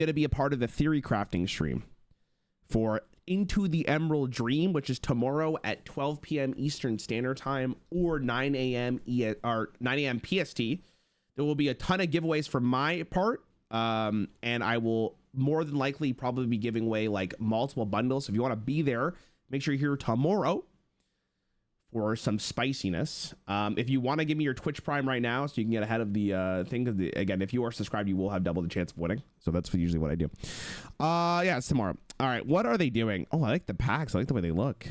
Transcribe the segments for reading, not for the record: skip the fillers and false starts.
going to be a part of the theory crafting stream for Into the Emerald Dream, which is tomorrow at 12 p.m. Eastern Standard Time or 9 a.m. PST. There will be a ton of giveaways for my part, and I will more than likely probably be giving away like multiple bundles. So if you want to be there, make sure you're here tomorrow for some spiciness. If you want to give me your Twitch Prime right now so you can get ahead of the thing, again, if you are subscribed, you will have double the chance of winning. So that's usually what I do. Yeah, it's tomorrow. All right, what are they doing? Oh, I like the packs. I like the way they look.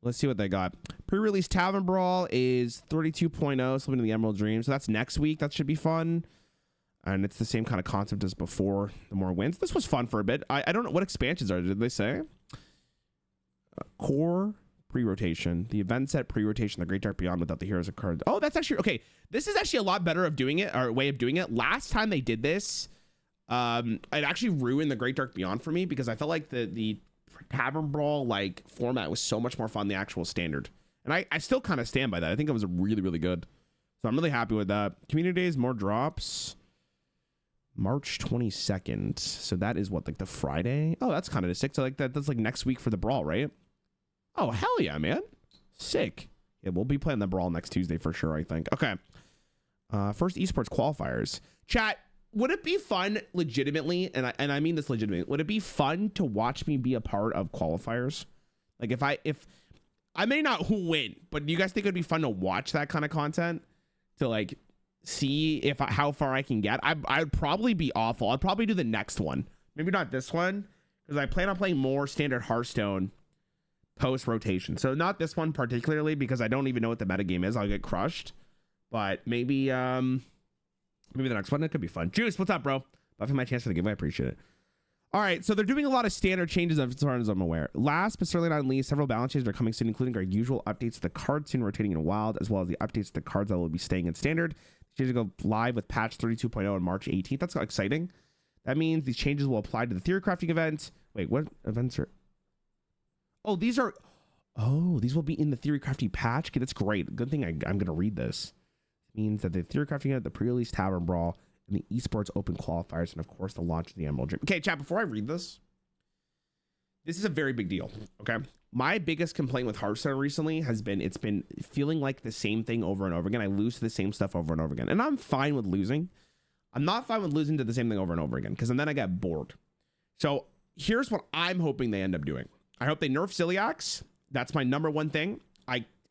Let's see what they got. Pre-release Tavern Brawl is 32.0, slipping to the Emerald Dream. So that's next week. That should be fun. And it's the same kind of concept as before. The more wins. This was fun for a bit. I don't know what expansions are. Did they say? Core pre-rotation. The event set pre-rotation. The Great Dark Beyond without the heroes of cards. Oh, that's actually okay. This is actually a lot better of doing it, or way of doing it. Last time they did this, it actually ruined the Great Dark Beyond for me because I felt like the Tavern Brawl like format was so much more fun than the actual standard. And I still kind of stand by that. I think it was really, really good. So I'm really happy with that. Community days, more drops. March 22nd. So that is what, like the Friday? Oh, that's kind of sick. So like that's like next week for the Brawl, right? Oh, hell yeah, man. Sick. Yeah, we'll be playing the Brawl next Tuesday for sure, I think. Okay. First esports qualifiers. Chat, would it be fun legitimately, and I mean this legitimately, would it be fun to watch me be a part of qualifiers? Like if I may not win, but do you guys think it'd be fun to watch that kind of content? To like see how far I can get? I'd probably be awful. I'd probably do the next one. Maybe not this one, because I plan on playing more standard Hearthstone post rotation. So not this one particularly, because I don't even know what the metagame is. I'll get crushed. But maybe maybe the next one. It could be fun. Juice, what's up, bro? Buffing my chance for the giveaway. I appreciate it. All right, so they're doing a lot of standard changes as far as I'm aware. Last but certainly not least, several balance changes are coming soon, including our usual updates to the cards soon rotating in wild, as well as the updates to the cards that will be staying in standard. Changes go live with patch 32.0 on March 18th. That's exciting. That means these changes will apply to the theory crafting event. Wait, what events are? Oh, these are. Oh, these will be in the theory crafting patch. Okay, that's great. Good thing I'm going to read this. It means that the theory crafting event, the pre-release Tavern Brawl, and the esports open qualifiers, and of course the launch of the Emerald Dream. Okay, chat, before I read this is a very big deal. Okay, my biggest complaint with Hearthstone recently has been it's been feeling like the same thing over and over again. I lose to the same stuff over and over again, and I'm fine with losing. I'm not fine with losing to the same thing over and over again, because then I get bored. So here's what I'm hoping they end up doing. I hope they nerf Zilliax. That's my number one thing.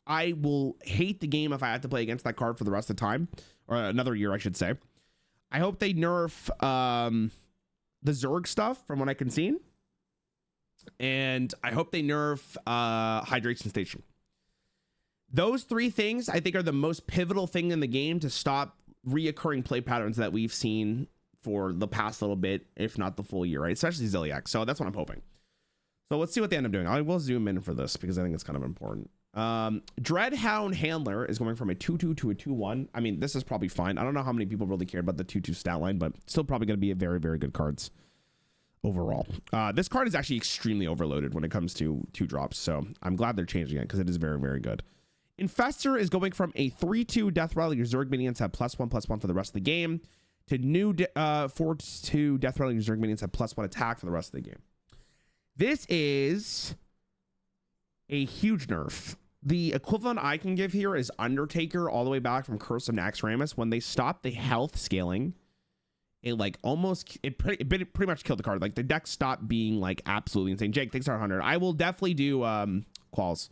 I will hate the game if I have to play against that card for the rest of the time, or another year, I should say. I hope they nerf the Zerg stuff from what I can see. And I hope they nerf Hydration Station. Those three things I think are the most pivotal thing in the game to stop reoccurring play patterns that we've seen for the past little bit, if not the full year, right? Especially Zilliax. So that's what I'm hoping. So let's see what they end up doing. I will zoom in for this because I think it's kind of important. Dreadhound Handler is going from a 2-2 to a 2-1. I mean, this is probably fine. I don't know how many people really cared about the 2-2 stat line, but still probably going to be a very, very good cards overall. This card is actually extremely overloaded when it comes to 2-drops, so I'm glad they're changing it because it is very, very good. Infestor is going from a 3-2 Death Rattle. Your Zerg minions have +1/+1 for the rest of the game, to new 4-2 Death Rattle. Your Zerg minions have +1 attack for the rest of the game. This is a huge nerf. The equivalent I can give here is Undertaker all the way back from Curse of Naxxramas. When they stopped the health scaling, it like almost, it pretty much killed the card. Like the deck stopped being like absolutely insane. Jake, thanks for 100. I will definitely do quals.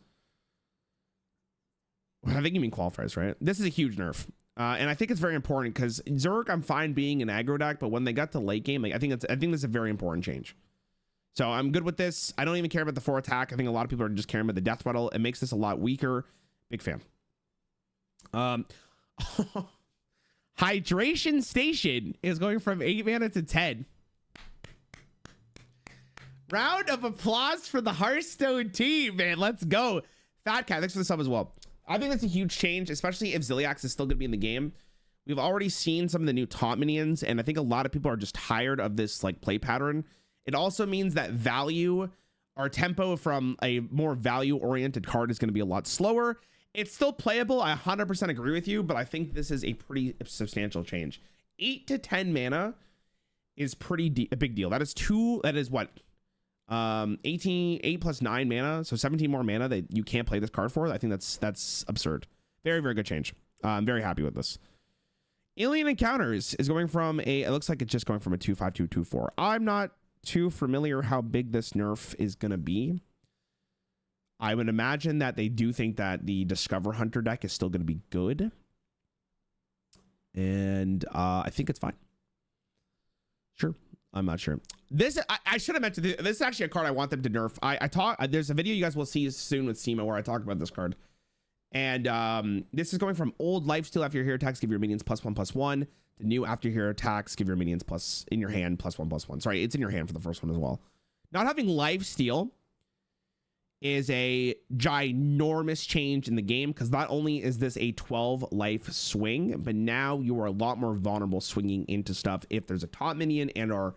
I think you mean qualifiers, right? This is a huge nerf. And I think it's very important because Zerg, I'm fine being an aggro deck, but when they got to late game, like I think this is a very important change. So I'm good with this. I don't even care about the 4 attack. I think a lot of people are just caring about the death rattle. It makes this a lot weaker. Big fan. Hydration Station is going from 8 mana to 10. Round of applause for the Hearthstone team, man. Let's go. Fat Cat, thanks for the sub as well. I think that's a huge change, especially if Zilliax is still going to be in the game. We've already seen some of the new taunt minions, and I think a lot of people are just tired of this like play pattern. It also means that our tempo from a more value-oriented card is going to be a lot slower. It's still playable. I 100% agree with you, but I think this is a pretty substantial change. 8 to 10 mana is a big deal. That is what? 8 plus 9 mana, so 17 more mana that you can't play this card for. I think that's absurd. Very, very good change. I'm very happy with this. Alien Encounters is going from it looks like it's just going from a 2/5 to 2/4. I'm not too familiar how big this nerf is going to be. I would imagine that they do think that the Discover Hunter deck is still going to be good. And I think it's fine. Sure. I'm not sure. I should have mentioned this is actually a card I want them to nerf. There's a video you guys will see soon with SEMA where I talk about this card. And this is going from old lifesteal after your hero attacks, give your minions +1/+1. The new after your hero attacks, give your minions plus in your hand +1/+1. Sorry, it's in your hand for the first one as well. Not having lifesteal is a ginormous change in the game because not only is this a 12 life swing, but now you are a lot more vulnerable swinging into stuff if there's a top minion and or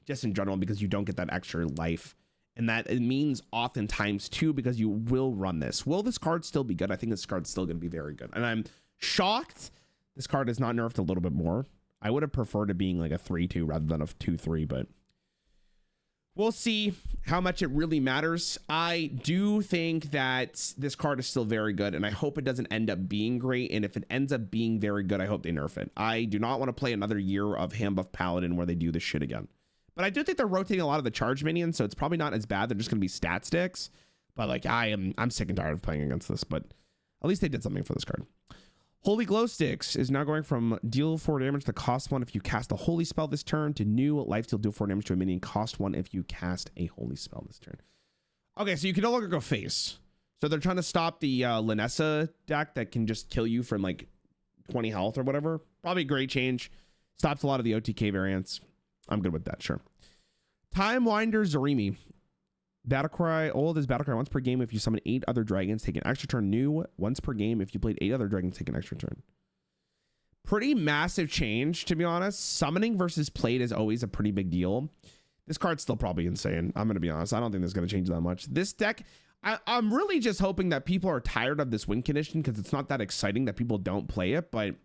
just in general because you don't get that extra life. And that it means oftentimes too because you will run this. Will this card still be good? I think this card's still going to be very good. And I'm shocked this card is not nerfed a little bit more. I would have preferred it being like a 3/2 rather than a 2/3, but we'll see how much it really matters. I do think that this card is still very good, and I hope it doesn't end up being great. And if it ends up being very good, I hope they nerf it. I do not want to play another year of Hand Buff Paladin where they do this shit again. But I do think they're rotating a lot of the charge minions, so it's probably not as bad. They're just going to be stat sticks. But like I'm sick and tired of playing against this, but at least they did something for this card. Holy Glow Sticks is now going from deal 4 damage to cost 1 if you cast a holy spell this turn to new lifesteal deal 4 damage to a minion, cost 1 if you cast a holy spell this turn. Okay, so you can no longer go face. So they're trying to stop the Linessa deck that can just kill you from like 20 health or whatever. Probably a great change. Stops a lot of the OTK variants. I'm good with that, sure. Time Winder Zarimi. Battlecry, old is Battlecry once per game if you summon 8 other dragons, take an extra turn. New, once per game if you played 8 other dragons, take an extra turn. Pretty massive change, to be honest. Summoning versus played is always a pretty big deal. This card's still probably insane. I'm going to be honest. I don't think this is going to change that much. This deck, I'm really just hoping that people are tired of this win condition because it's not that exciting that people don't play it, but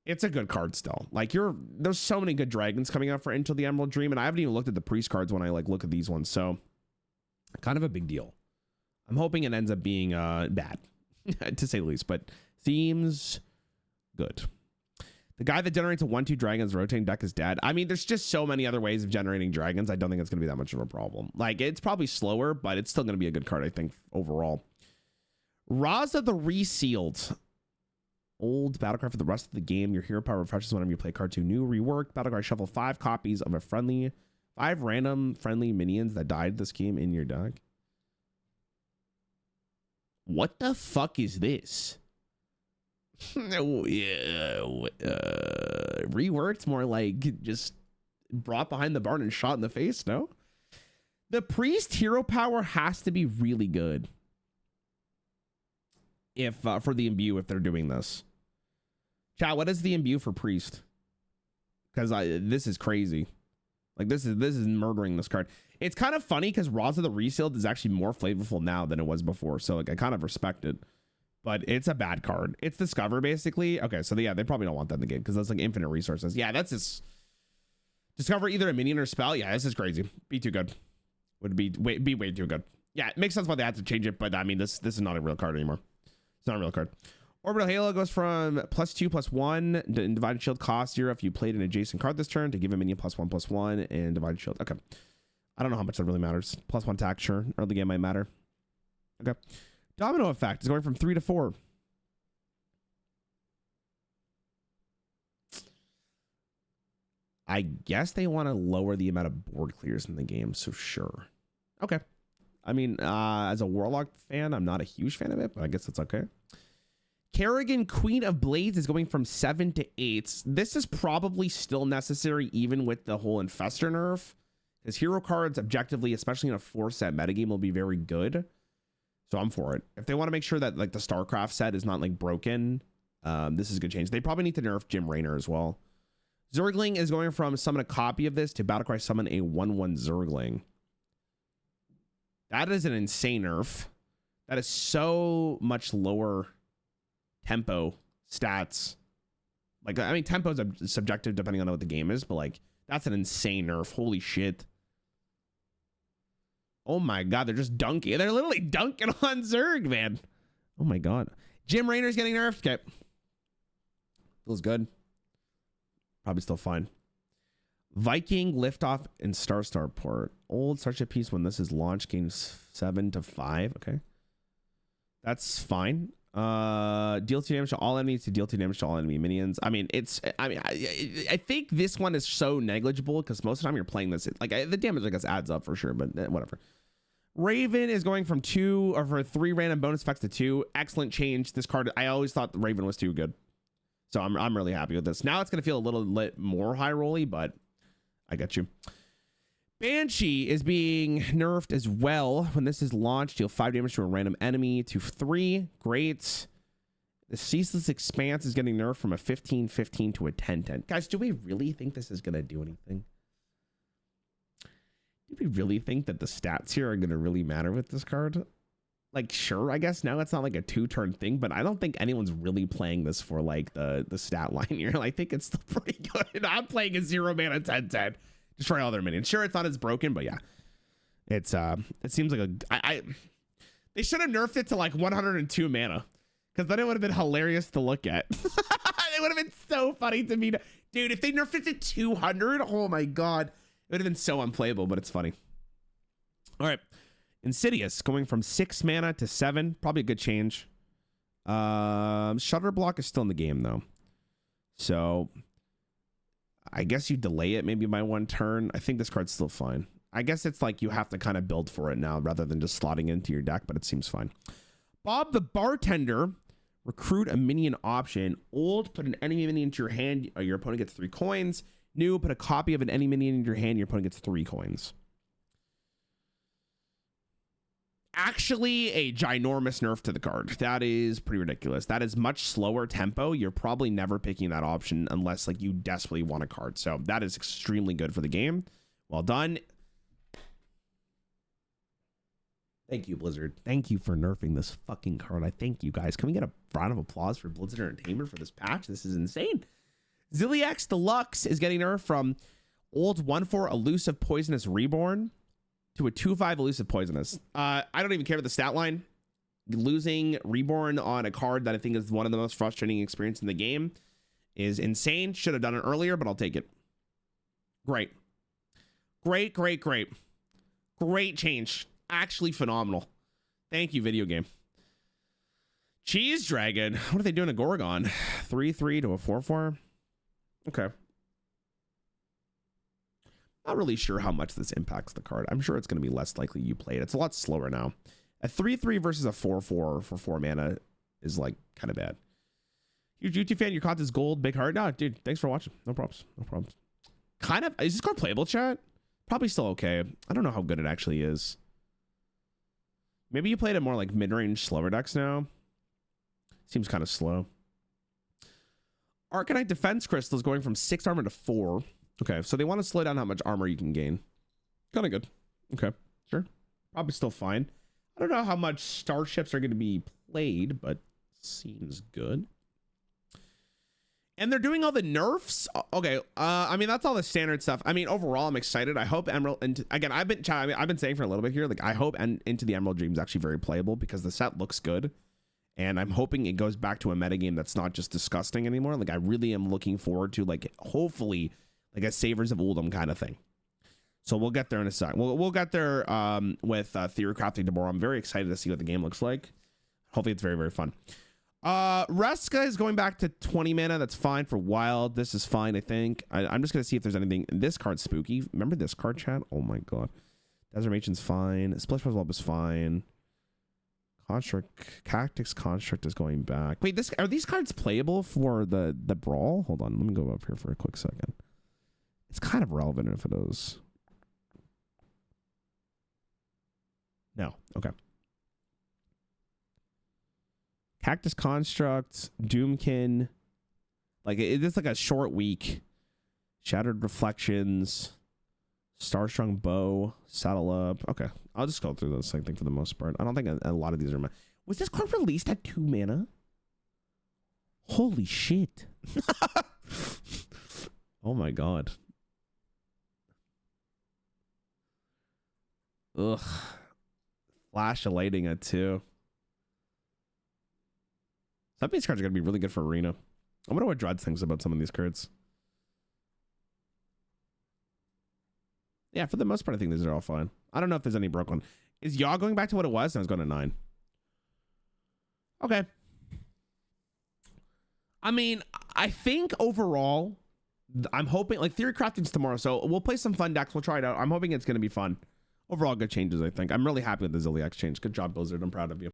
it's a good card still. Like there's so many good dragons coming out for Into the Emerald Dream, and I haven't even looked at the priest cards when I like look at these ones. So kind of a big deal. I'm hoping it ends up being bad, to say the least, but seems good. The guy that generates a 1/2 dragons rotating deck is dead. I mean, there's just so many other ways of generating dragons. I don't think it's going to be that much of a problem. Like, it's probably slower, but it's still going to be a good card, I think, overall. Raza the Resealed. Old Battlecry for the rest of the game. Your hero power refreshes whenever you play card 2. New reworked Battlecry. Shuffle 5 copies of 5 random friendly minions that died this game in your deck. What the fuck is this? Reworked, more like just brought behind the barn and shot in the face. No, the priest hero power has to be really good if for the imbue, if they're doing this. Chat, what is the imbue for priest? Because this is crazy. Like this is murdering this card. It's kind of funny because Raza the Resealed is actually more flavorful now than it was before. So like I kind of respect it. But it's a bad card. It's Discover, basically. Okay, so yeah, they probably don't want that in the game because that's like infinite resources. Yeah, that's just Discover either a minion or spell. Yeah, this is crazy. Be too good. Would be way too good. Yeah, it makes sense why they had to change it, but I mean, this is not a real card anymore. It's not a real card. Orbital Halo goes from +2/+1. Divided Shield costs 0 if you played an adjacent card this turn to give a minion +1/+1 and Divided Shield. Okay. I don't know how much that really matters. +1 attack, sure. Early game might matter. Okay. Domino Effect is going from 3 to 4. I guess they want to lower the amount of board clears in the game, so sure. Okay. I mean, as a Warlock fan, I'm not a huge fan of it, but I guess it's okay. Kerrigan, Queen of Blades, is going from 7 to 8. This is probably still necessary even with the whole Infestor nerf, because hero cards, objectively, especially in a 4-set metagame, will be very good. So I'm for it. If they want to make sure that like the Starcraft set is not like broken, this is a good change. They probably need to nerf Jim Raynor as well. Zergling is going from summon a copy of this to Battlecry summon a 1/1 Zergling. That is an insane nerf. That is so much lower tempo stats Like, I mean, tempo is subjective depending on what the game is, but like, that's an insane nerf. Holy shit. Oh my God, they're just dunking. They're literally dunking on Zerg, man. Oh my God. Jim Raynor's getting nerfed. Okay. Feels good. Probably still fine. Viking, Liftoff, and Starport. Old Starship piece when this is launched, gains 7 to 5. Okay. That's fine. Deal 2 damage to all enemies to deal 2 damage to all enemy minions. I mean, I think this one is so negligible because most of the time you're playing this, like the damage, I guess, adds up for sure, but whatever. Raven is going from 2 or for 3 random bonus effects to 2. Excellent change. This card, I always thought the Raven was too good. So I'm really happy with this. Now it's going to feel a little bit more high rolly, but I got you. Banshee is being nerfed as well. When this is launched, deal 5 damage to a random enemy to 3. Great. The Ceaseless Expanse is getting nerfed from a 15-15 to a 10-10. Guys, do we really think this is going to do anything? Do we really think that the stats here are going to really matter with this card? Like, sure, I guess now it's not like a 2-turn thing, but I don't think anyone's really playing this for like the stat line here. I think it's still pretty good. I'm playing a 0 mana 10-10. Destroy all their minions. Sure, it's not as broken, but yeah. It's it seems like they should have nerfed it to like 102 mana. Because then it would have been hilarious to look at. It would have been so funny to me. Dude, if they nerfed it to 200, oh my God. It would have been so unplayable, but it's funny. All right. Insidious going from 6 mana to 7. Probably a good change. Shutter Block is still in the game, though. So I guess you delay it maybe by 1 turn. I think this card's still fine. I guess it's like you have to kind of build for it now rather than just slotting it into your deck, but it seems fine. Bob the Bartender. Recruit a minion option. Old, put an enemy minion into your hand. Your opponent gets 3 coins. New, put a copy of an enemy minion in your hand. Your opponent gets 3 coins. Actually, a ginormous nerf to the card. That is pretty ridiculous. That is much slower tempo. You're probably never picking that option unless like you desperately want a card. So that is extremely good for the game. Well done. Thank you, Blizzard. Thank you for nerfing this fucking card. I thank you guys. Can we get a round of applause for Blizzard Entertainment for this patch? This is insane. Zilliax Deluxe is getting nerfed from old 1/4 Elusive Poisonous Reborn to a 2/5 Elusive Poisonous. I don't even care about the stat line. Losing Reborn on a card that I think is one of the most frustrating experiences in the game is insane. Should have done it earlier, but I'll take it. Great. Great, great, great. Great change. Actually phenomenal. Thank you, video game. Cheese Dragon. What are they doing to Gorgon? 3/3 to a 4/4. Okay. Not really sure how much this impacts the card. I'm sure it's going to be less likely you play it. It's a lot slower now. A 3/3 versus a 4/4 for 4 mana is like kind of bad. Huge YouTube fan. Your content's gold. Big heart. No, dude. Thanks for watching. No problems. No problems. Kind of. Is this card playable, chat? Probably still okay. I don't know how good it actually is. Maybe you played it more like mid-range slower decks now. Seems kind of slow. Arcanite Defense Crystal is going from 6 armor to 4. Okay, so they want to slow down how much armor you can gain. Kind of good. Okay, sure. Probably still fine. I don't know how much starships are going to be played, but seems good. And they're doing all the nerfs. Okay, I mean, that's all the standard stuff. I mean, overall, I'm excited. I hope Emerald, and again, I've been saying for a little bit here, like I hope Into the Emerald Dream is actually very playable because the set looks good, and I'm hoping it goes back to a metagame that's not just disgusting anymore. Like I really am looking forward to like hopefully like a Savers of Uldum kind of thing. So we'll get there in a sec. We'll get there with Theory Crafting tomorrow. I'm very excited to see what the game looks like. Hopefully, it's very, very fun. Reska is going back to 20 mana. That's fine for Wild. This is fine, I think. I'm just gonna see if there's anything. This card's spooky. Remember this card, chat? Oh my god. Desert Matron's fine. Splish Puzzle is fine. Construct, Cactus Construct is going back. Wait, are these cards playable for the Brawl? Hold on, let me go up here for a quick second. It's kind of relevant if it is. No. Okay. Cactus Construct, Doomkin, like it's like a short week. Shattered Reflections, Starstrung Bow, Saddle Up. Okay, I'll just go through this. I think for the most part, I don't think a lot of these are. Was this card released at 2 mana? Holy shit! Oh my god. Ugh. Flash elating it too. Some of these cards are gonna be really good for arena. I wonder what Dread thinks about some of these cards. Yeah, for the most part, I think these are all fine. I don't know if there's any broke one. Is Yaw going back to what it was? No, it's going to 9. Okay. I mean, I think overall, I'm hoping, like, theory crafting's tomorrow, so we'll play some fun decks. We'll try it out. I'm hoping it's going to be fun. Overall, good changes, I think. I'm really happy with the Zilliax change. Good job, Blizzard. I'm proud of you.